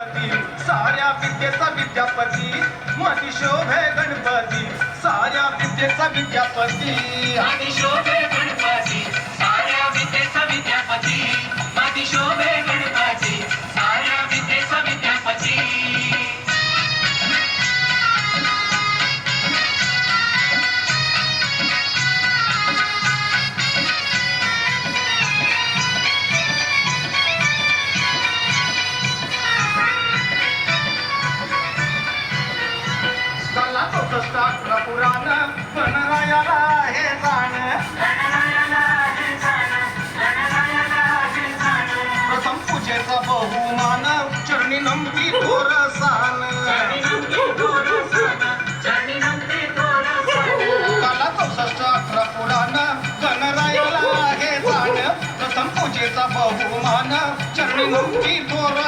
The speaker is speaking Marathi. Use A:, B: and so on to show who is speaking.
A: साऱ्या विद्येचा विद्यापती मती शोभे गणपती साऱ्या विद्येचा विद्यापती
B: मती शोभे गणपती साऱ्या विद्येचा विद्यापती मती शोभे गणपती साऱ्या विद्येचा विद्यापती
A: पुराण गणरायाला हे जाण प्रथम पूजेचा बहुमान चरणी नमती थोरसान काला 64 पुराण गणरायाला हे जाण प्रथम पूजेचा बहुमान चरणी नमती थोर